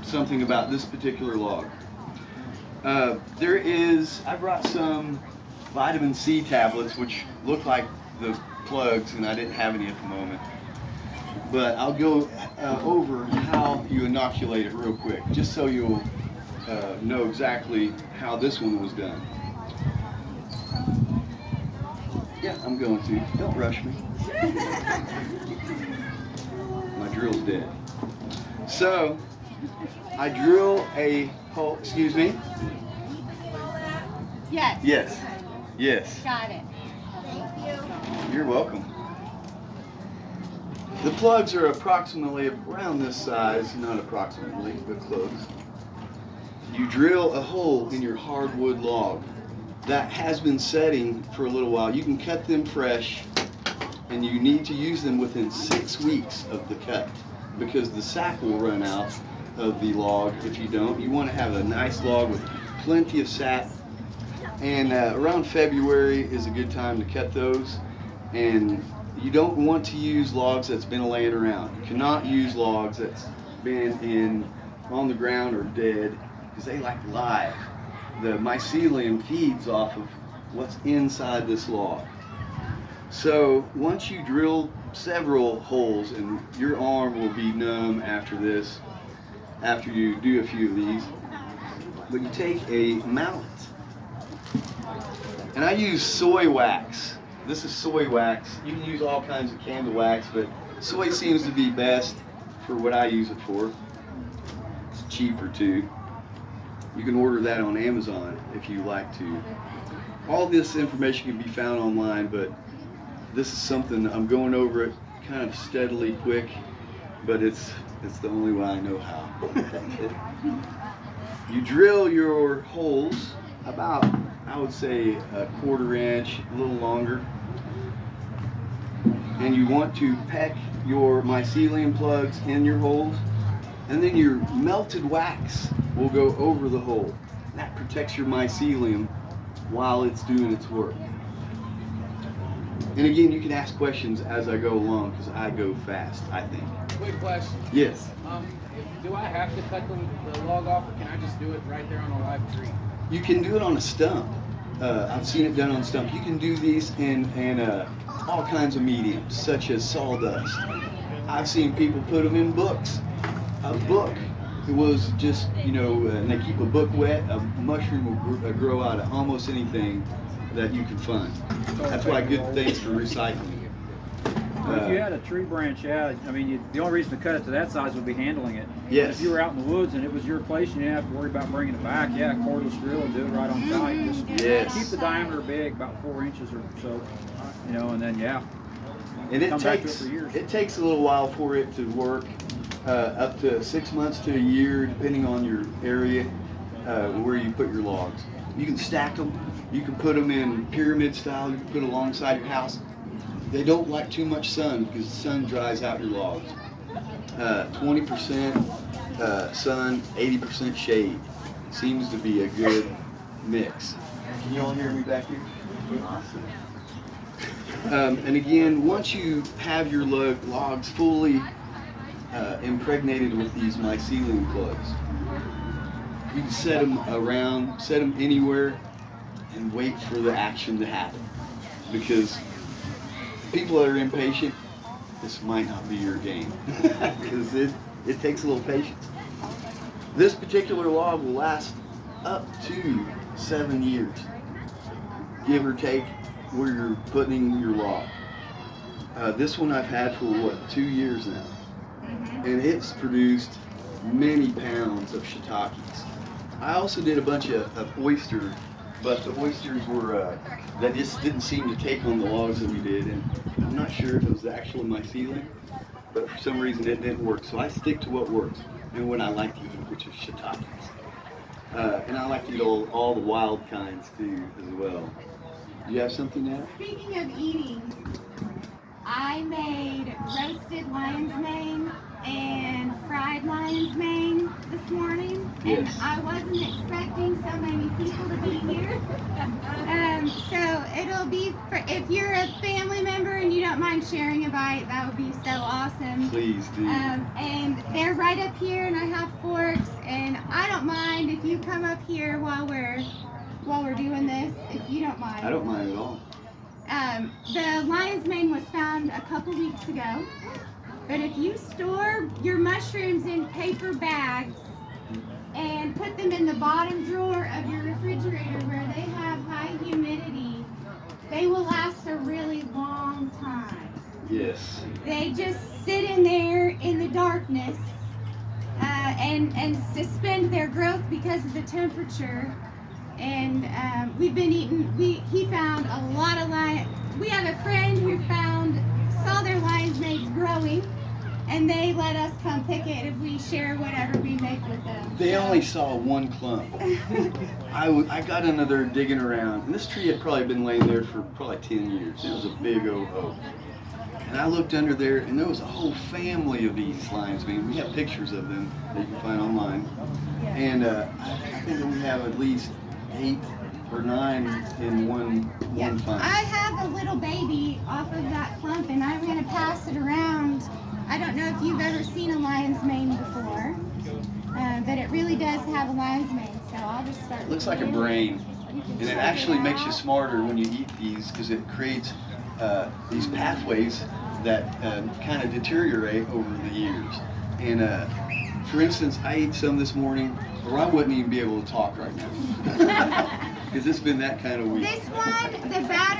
something about this particular log. I brought some vitamin C tablets, which look like the plugs, and I didn't have any at the moment. But I'll go over how you inoculate it real quick, just so you'll know exactly how this one was done. Yeah, I'm going to. Don't rush me. My drill's dead. So, I drill a hole, excuse me? Yes. Yes. Yes. Got it. Thank you. You're welcome. The plugs are approximately around this size, not approximately, but close. You drill a hole in your hardwood log that has been setting for a little while. You can cut them fresh, and you need to use them within 6 weeks of the cut, because the sap will run out of the log if you don't. You want to have a nice log with plenty of sap, and around February is a good time to cut those. And you don't want to use logs that's been laying around. You cannot use logs that's been on the ground or dead, because they like live. The mycelium feeds off of what's inside this log. So once you drill several holes, and your arm will be numb after this, after you do a few of these, but you take a mallet, and I use soy wax. This is soy wax. You can use all kinds of candle wax, but soy seems to be best for what I use it for. It's cheaper too. You can order that on Amazon if you like to. All this information can be found online, but this is something I'm going over it kind of steadily, quick, but it's the only way I know how. You drill your holes about, I would say, a 1/4 inch, a little longer. And you want to peck your mycelium plugs in your holes, and then your melted wax will go over the hole. That protects your mycelium while it's doing its work. And again, you can ask questions as I go along, because I go fast, I think. Quick question. Yes. Do I have to cut the log off, or can I just do it right there on a live tree? You can do it on a stump. I've seen it done on stump. You can do these in all kinds of mediums, such as sawdust. I've seen people put them in books. A book, it was just, and they keep a book wet, a mushroom will grow out of almost anything that you can find. That's why good things for recycling. If you had a tree branch, the only reason to cut it to that size would be handling it. Yes. If you were out in the woods and it was your place and you didn't have to worry about bringing it back, cordless drill will do it right on site. Just Yes. keep the diameter big, about 4 inches or so, and then And it come back to it takes for years. it takes a little while for it to work, up to 6 months to a year, depending on your area where you put your logs. You can stack them. You can put them in pyramid style. You can put alongside your house. They don't like too much sun, because the sun dries out your logs. 20% sun, 80% shade seems to be a good mix. Can you all hear me back here? Awesome. And again, once you have your logs fully impregnated with these mycelium plugs, you can set them around, set them anywhere, and wait for the action to happen. Because people that are impatient, this might not be your game, because it takes a little patience. This particular log will last up to 7 years, give or take, where you're putting your log. This one I've had for 2 years now, and it's produced many pounds of shiitakes. I also did a bunch of oysters, but the oysters were that just didn't seem to take on the logs that we did, and I'm not sure if it was the actual mycelium, but for some reason it didn't work. So I stick to what works and what I like to eat, which is shiitakes. And I like to eat all the wild kinds too as well. Do you have something now? Speaking of eating, I made roasted lion's mane and fried lion's mane this morning. Yes. And I wasn't expecting so many people to be here. So it'll be for, if you're a family member and you don't mind sharing a bite, that would be so awesome. Please do. And they're right up here, and I have forks, and I don't mind if you come up here while we're doing this, if you don't mind. I don't mind at all. The lion's mane was found a couple weeks ago, but if you store your mushrooms in paper bags and put them in the bottom drawer of your refrigerator where they have high humidity, they will last a really long time. Yes. They just sit in there in the darkness and suspend their growth because of the temperature. And we've been eating. He found a lot of lion. We have a friend who saw their lion's manes growing, and they let us come pick it if we share whatever we make with them. They So- only saw one clump. I got under there digging around, and this tree had probably been laying there for probably 10 years. It was a big oak. And I looked under there, and there was a whole family of these lion's mane. We have pictures of them that you can find online. Yeah. And I think that we have at least 8 or 9 in one find. I have a little baby off of that clump, and I'm going to pass it around. I don't know if you've ever seen a lion's mane before, but it really does have a lion's mane. So I'll just start. It looks like a with you. brain, You can and it check actually makes you out. smarter when you eat these because it creates these pathways that kind of deteriorate over the years. And for instance, I ate some this morning, or I wouldn't even be able to talk right now because it's been that kind of week. This one, the batter.